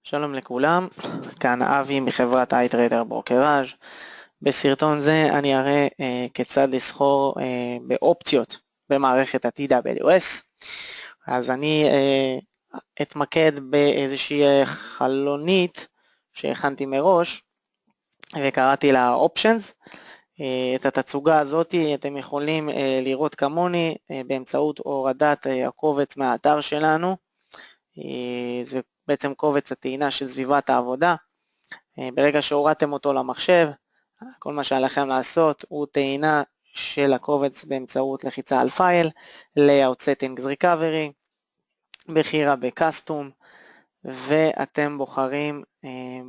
שלום לכולם, כאן אבי מחברת iTrader ברוקראז'. בסרטון זה אני אראה כיצד לסחור באופציות במערכת ה-TWS. אז אני אתמקד באיזושהי חלונית שהכנתי מראש וקראתי לה Options. את התצוגה הזאת אתם יכולים לראות כמוני באמצעות הורדת הקובץ מהאתר שלנו. זה בעצם קובץ הטעינה של סביבת העבודה. ברגע שהורדתם אותו למחשב, כל מה שעליכם לעשות הוא טעינה של הקובץ באמצעות לחיצה על פייל, Layout Settings Recovery, בחירה בקסטום, ואתם בוחרים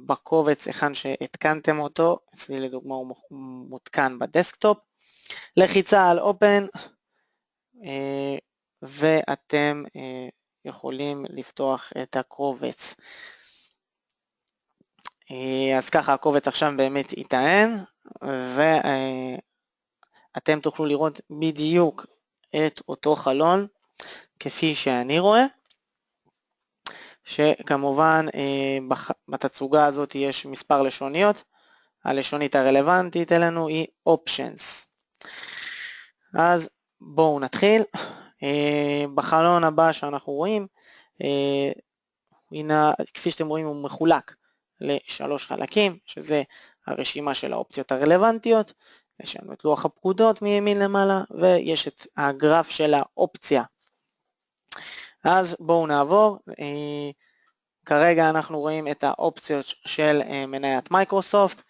בקובץ היכן שהתקנתם אותו, אצלי לדוגמה הוא מותקן בדסקטופ, לחיצה על Open, ואתם יכולים לפתוח את הקובץ. אז ככה הקובץ עכשיו באמת יטען, ואתם תוכלו לראות בדיוק את אותו חלון כפי שאני רואה, שכמובן בתצוגה הזאת יש מספר לשוניות, הלשונית הרלוונטית אלינו היא Options. אז בואו נתחיל. בחלון הבא שאנחנו רואים, הנה, כפי שאתם רואים הוא מחולק לשלוש חלקים, שזה הרשימה של האופציות הרלוונטיות, יש לנו את לוח הפקודות מימין למעלה, ויש את הגרף של האופציה. אז בואו נעבור, כרגע אנחנו רואים את האופציות של מניית מייקרוסופט,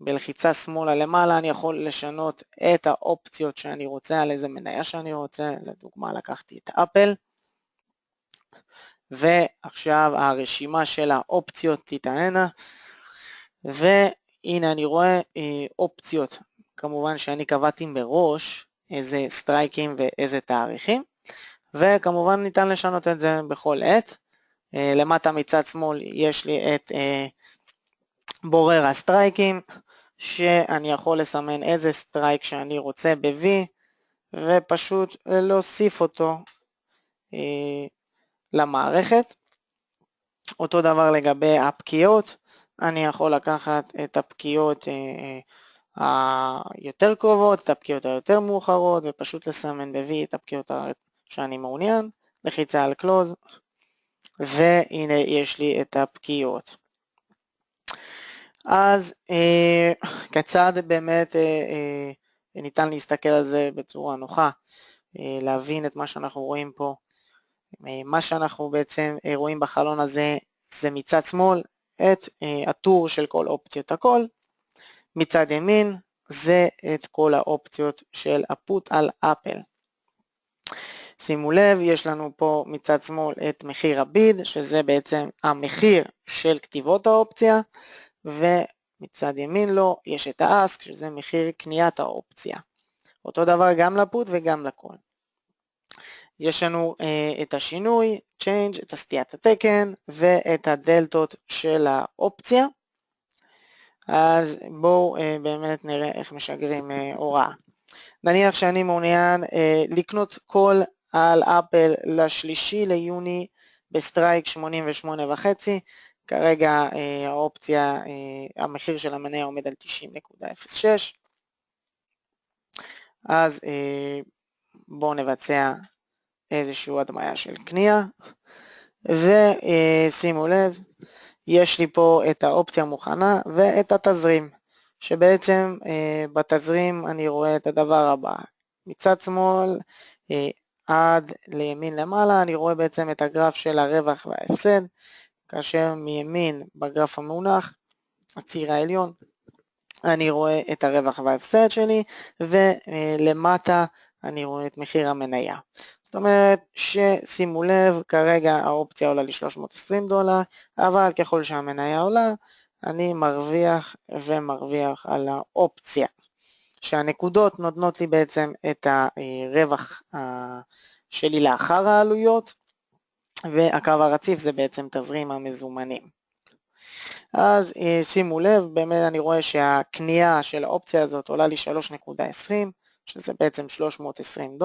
בלחיצה שמאלה למעלה אני יכול לשנות את האופציות שאני רוצה, על איזה מניה שאני רוצה, לדוגמה לקחתי את אפל, ועכשיו הרשימה של האופציות תטענה, והנה אני רואה אופציות, כמובן שאני קבעתי מראש איזה סטרייקים ואיזה תאריכים, וכמובן ניתן לשנות את זה בכל עת. למטה מצד שמאל יש לי את בורר הסטרייקים, שאני יכול לסמן איזה סטרייק שאני רוצה ב-V, ופשוט להוסיף אותו למערכת. אותו דבר לגבי הפקיעות, אני יכול לקחת את הפקיעות היותר קרובות, את הפקיעות היותר מאוחרות, ופשוט לסמן ב-V את הפקיעות שאני מעוניין, לחיצה על Close, והנה יש לי את הפקיעות. אז כיצד באמת ניתן להסתכל על זה בצורה נוחה, להבין את מה שאנחנו רואים פה. מה שאנחנו בעצם רואים בחלון הזה זה מצד שמאל את הטור של כל אופציות הכל, מצד ימין זה את כל האופציות של הפוט על אפל. שימו לב, יש לנו פה מצד שמאל את מחיר הביד, שזה בעצם המחיר של כתיבות האופציה, ומצד ימין לו יש את האסק, שזה מחיר קניית האופציה. אותו דבר גם לפוט וגם לכל. יש לנו את השינוי, change, את הסטיית התקן, ואת הדלתות של האופציה. אז בואו באמת נראה איך משגרים הוראה. נניח שאני מעוניין לקנות קול על אפל לשלישי ליוני בסטרייק 88.5, כרגע האופציה, המחיר של המניה עומד על 90.06, אז בואו נבצע איזושהי הדמיה של קנייה, ושימו לב, יש לי פה את האופציה מוכנה ואת התזרים, שבעצם בתזרים אני רואה את הדבר הבא, מצד שמאל עד לימין למעלה אני רואה בעצם את הגרף של הרווח וההפסד, כאשר מימין בגרף המונח, הציר העליון, אני רואה את הרווח וההפסד שלי, ולמטה אני רואה את מחיר המניה. זאת אומרת ששימו לב, כרגע האופציה עולה לי $320, אבל ככל שהמניה עולה, אני מרוויח ומרוויח על האופציה. שהנקודות נותנות לי בעצם את הרווח שלי לאחר העלויות, והקו הרציף זה בעצם תזרים המזומנים. אז שימו לב, באמת אני רואה שהקנייה של האופציה הזאת עולה לי 3.20, שזה בעצם $320.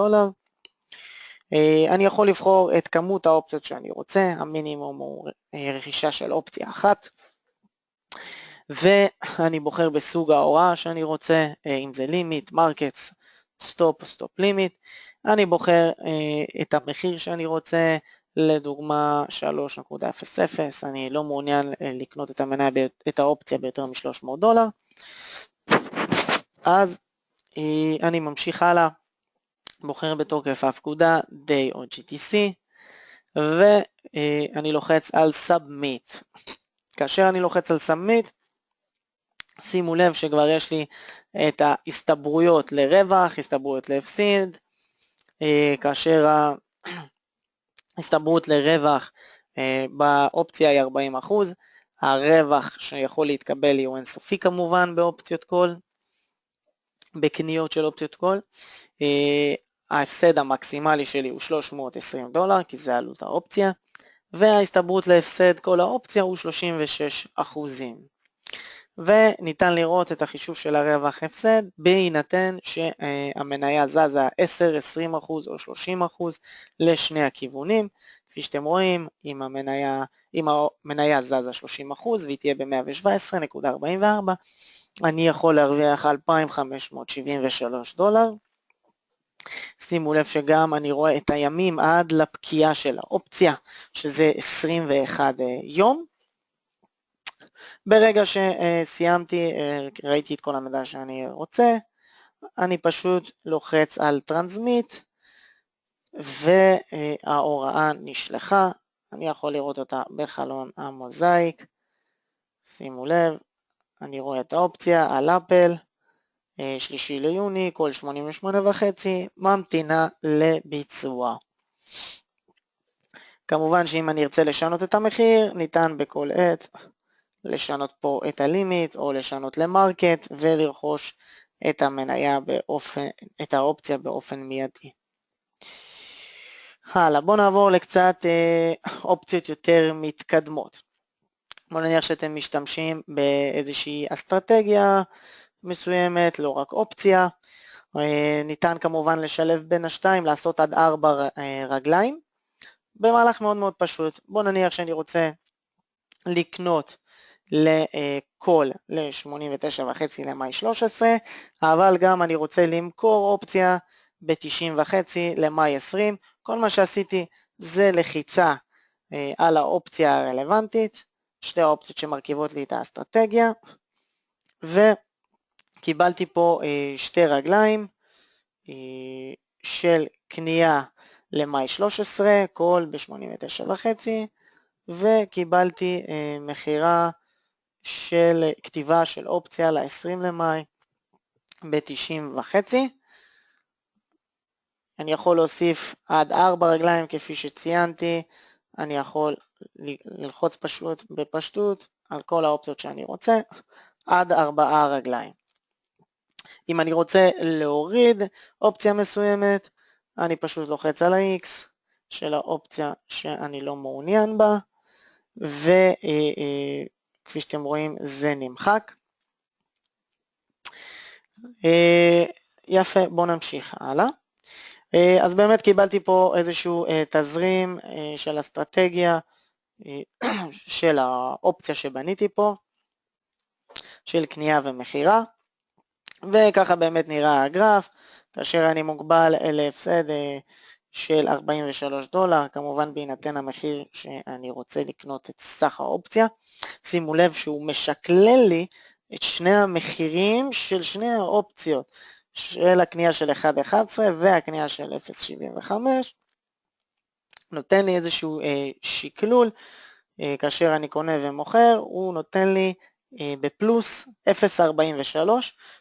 אני יכול לבחור את כמות האופציות שאני רוצה, המינימום הוא רכישה של אופציה אחת, ואני בוחר בסוג ההוראה שאני רוצה, אם זה לימיט, מרקטס, סטופ או סטופ לימיט, אני בוחר את המחיר שאני רוצה, לדוגמה 3.00, אני לא מעוניין לקנות את המניה, את האופציה ביותר $300, אז אני ממשיך הלאה, בוחר בתוקף הפקודה Day או GTC, ואני לוחץ על Submit. כאשר אני לוחץ על Submit, שימו לב שכבר יש לי את ההסתברויות לרווח, הסתברויות להפסיד, כאשר ההסתברות לרווח באופציה היא 40%, הרווח שיכול להתקבל הוא אינסופי כמובן באופציות קול, בקניות של אופציות קול, ההפסד המקסימלי שלי הוא $320, כי זה עלות האופציה, וההסתברות להפסד כל האופציה הוא 36%. וניתן לראות את החישוב של הרווח הפסד, בהינתן שהמניה זזה 10, 20% או 30% לשני הכיוונים. כפי שאתם רואים, אם המניה זזה 30% והיא תהיה ב-117.44, אני יכול להרוויח $2,573. שימו לב שגם אני רואה את הימים עד לפקיעה של האופציה, שזה 21 יום. ברגע שסיימתי, ראיתי את כל המידע שאני רוצה, אני פשוט לוחץ על טרנסמיט, וההוראה נשלחה, אני יכול לראות אותה בחלון המוזאיק, שימו לב, אני רואה את האופציה על אפל, 3 ליוני, כל 88.5, ממתינה לביצוע. כמובן שאם אני ארצה לשנות את המחיר, ניתן בכל עת לשנות פה את הלימיט או לשנות למרקט ולרכוש את המניה את האופציה באופן מיידי. הלאה, בואו נעבור לקצת אופציות יותר מתקדמות. בואו נניח שאתם משתמשים באיזושהי אסטרטגיה מסוימת, לא רק אופציה, ניתן כמובן לשלב בין השתיים, לעשות עד 4 רגליים, במהלך מאוד מאוד פשוט. בואו נניח שאני רוצה לקנות לקול ל-89.5 למאי 13, אבל גם אני רוצה למכור אופציה ב-90.5 למאי 20, כל מה שעשיתי זה לחיצה על האופציה הרלוונטית, שתי האופציות שמרכיבות לי את האסטרטגיה, וקיבלתי פה שתי רגליים של קנייה למאי 13, קול ב-89.5, וקיבלתי מחירה של כתיבה של אופציה ל-20 למאי ב-90.5. אני יכול להוסיף עד 4 רגליים כפי שציינתי, אני יכול ללחוץ פשוט בפשטות על כל האופציות שאני רוצה, עד 4 רגליים. אם אני רוצה להוריד אופציה מסוימת, אני פשוט לוחץ על ה-X של האופציה שאני לא מעוניין בה, וכפי שאתם רואים זה נמחק. יפה, בואו נמשיך הלאה. אז באמת קיבלתי פה איזשהו תזרים של אסטרטגיה של האופציה שבניתי פה, של קנייה ומחירה, וככה באמת נראה הגרף, כאשר אני מוגבל להפסד של $43, כמובן בהינתן המחיר שאני רוצה לקנות את סך האופציה. שימו לב שהוא משקלל לי את שני המחירים של שני האופציות, של הקנייה של 1.11 והקנייה של 0.75, נותן לי איזשהו שקלול, כאשר אני קונה ומוכר, הוא נותן לי בפלוס 0.43,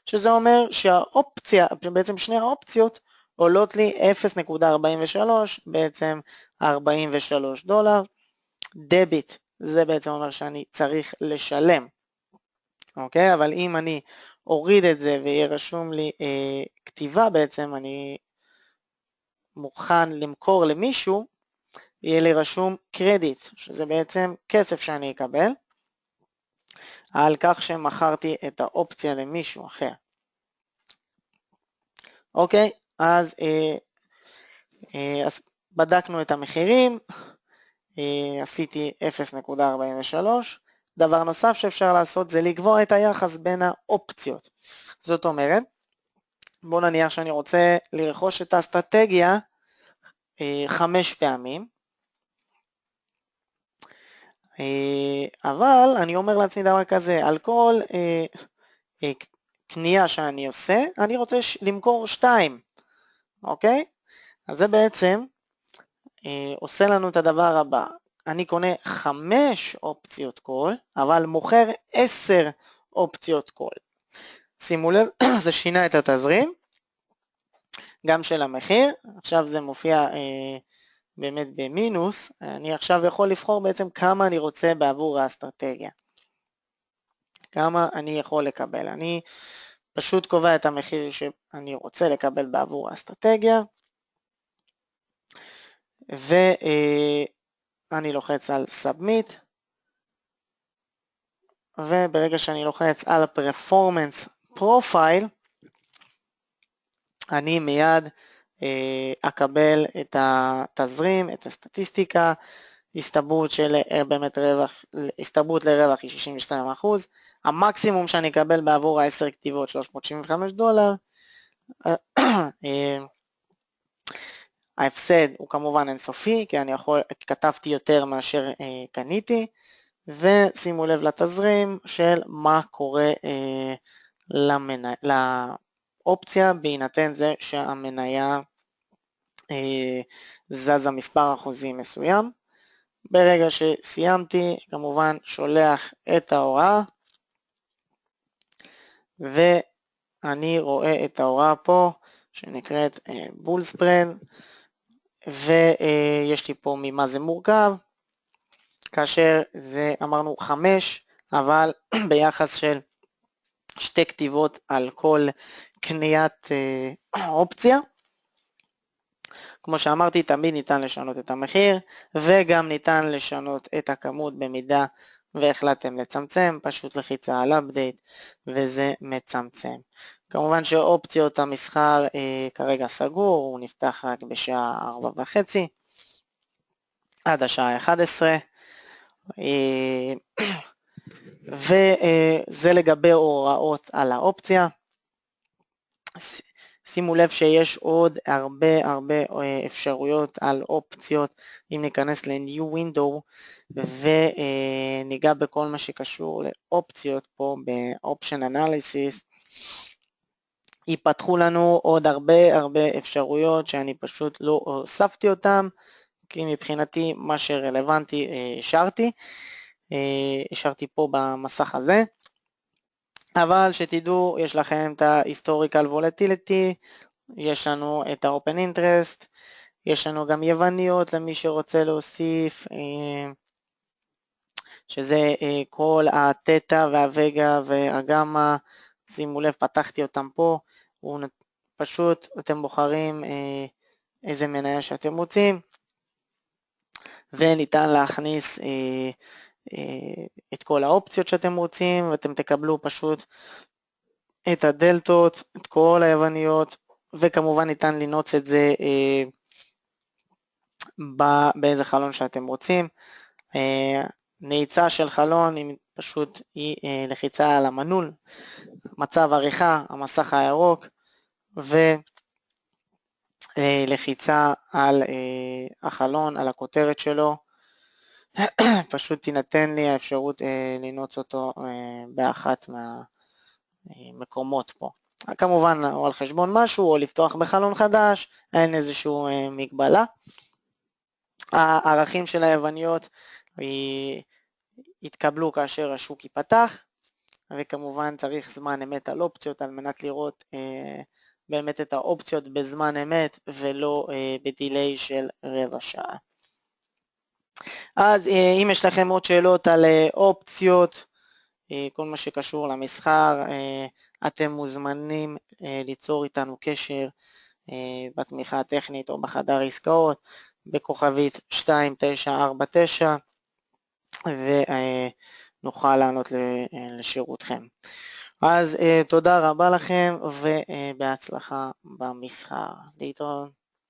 שזה אומר שהאופציה, בעצם שני האופציות, עולות לי 0.43, בעצם $43. דביט, זה בעצם אומר שאני צריך לשלם. אוקיי, אבל אם אני אוריד את זה ויהיה רשום לי כתיבה, בעצם אני מוכן למכור למישהו, יהיה לי רשום קרדיט, שזה בעצם כסף שאני אקבל, על כך שמכרתי את האופציה למישהו אחר. אוקיי, אז בדקנו את המחירים, עשיתי 0.43, דבר נוסף שאפשר לעשות זה לקבוע את היחס בין האופציות. זאת אומרת, בוא נניח שאני רוצה לרכוש את האסטרטגיה 5 פעמים, אבל אני אומר לעצמי דבר כזה, על כל קנייה שאני עושה, אני רוצה למכור 2, אוקיי? אז זה בעצם עושה לנו את הדבר הבא, אני קונה 5 אופציות קול, אבל מוכר 10 אופציות קול. שימו לב, זה שינה את התזרים, גם של המחיר, עכשיו זה מופיע באמת במינוס, אני עכשיו יכול לבחור בעצם כמה אני רוצה בעבור האסטרטגיה. כמה אני יכול לקבל, אני פשוט קובע את המחיר שאני רוצה לקבל בעבור האסטרטגיה, ואני לוחץ על Submit, וברגע שאני לוחץ על Performance Profile, אני מיד אקבל את התזרים, את הסטטיסטיקה, הסתברות לרווח היא 62%, המקסימום שאני אקבל בעבור ה10 כתיבות $375, ההפסד הוא כמובן אינסופי, כי כתבתי יותר מאשר קניתי, ושימו לב לתזרים של מה קורה לאופציה, בהינתן זה שהמניה זזה מספר אחוזים מסוים. ברגע שסיימתי, כמובן שולח את ההוראה, ואני רואה את ההוראה פה, שנקראת בול ספרד, ויש לי פה ממה זה מורכב, כאשר זה אמרנו 5, אבל ביחס של 2 כתיבות על כל קניית אופציה. כמו שאמרתי, תמיד ניתן לשנות את המחיר, וגם ניתן לשנות את הכמות במידה והחלטתם לצמצם, פשוט לחיצה על update, וזה מצמצם. כמובן שאופציות המסחר כרגע סגור, הוא נפתח רק בשעה 4:30, עד השעה 11, וזה לגבי הוראות על האופציה. שימו לב שיש עוד הרבה אפשרויות על אופציות, אם ניכנס ל-New Window וניגע בכל מה שקשור לאופציות פה ב-Option Analysis, ייפתחו לנו עוד הרבה אפשרויות שאני פשוט לא הוספתי אותם, כי מבחינתי מה שרלוונטי השארתי פה במסך הזה. אבל שתדעו, יש לכם את ה-Historical Volatility, יש לנו את ה-Open Interest, יש לנו גם יווניות למי שרוצה להוסיף, שזה כל התטא והווגה והגמא, שימו לב, פתחתי אותם פה, פשוט אתם בוחרים איזה מניה שאתם רוצים, וניתן להכניס את כל האופציות שאתם רוצים, ואתם תקבלו פשוט את הדלתות, את כל היווניות, וכמובן ניתן לנוץ את זה באיזה חלון שאתם רוצים. נעיצה של חלון פשוט היא לחיצה על המנעול, מצב עריכה, המסך הירוק, ולחיצה על החלון, על הכותרת שלו, פשוט תינתן לי האפשרות לנוץ אותו באחת מהמקומות פה. כמובן או על חשבון משהו או לפתוח בחלון חדש, אין איזשהו מגבלה. הערכים של היווניות יתקבלו כאשר השוק ייפתח, וכמובן צריך זמן אמת על אופציות על מנת לראות באמת את האופציות בזמן אמת ולא בדיליי של רבע שעה. אז אם יש לכם עוד שאלות על אופציות, כל מה שקשור למסחר, אתם מוזמנים ליצור איתנו קשר בתמיכה הטכנית או בחדר עסקאות בכוכבית 2949, ונוכל לענות לשירותכם. אז תודה רבה לכם ובהצלחה במסחר. להתראות.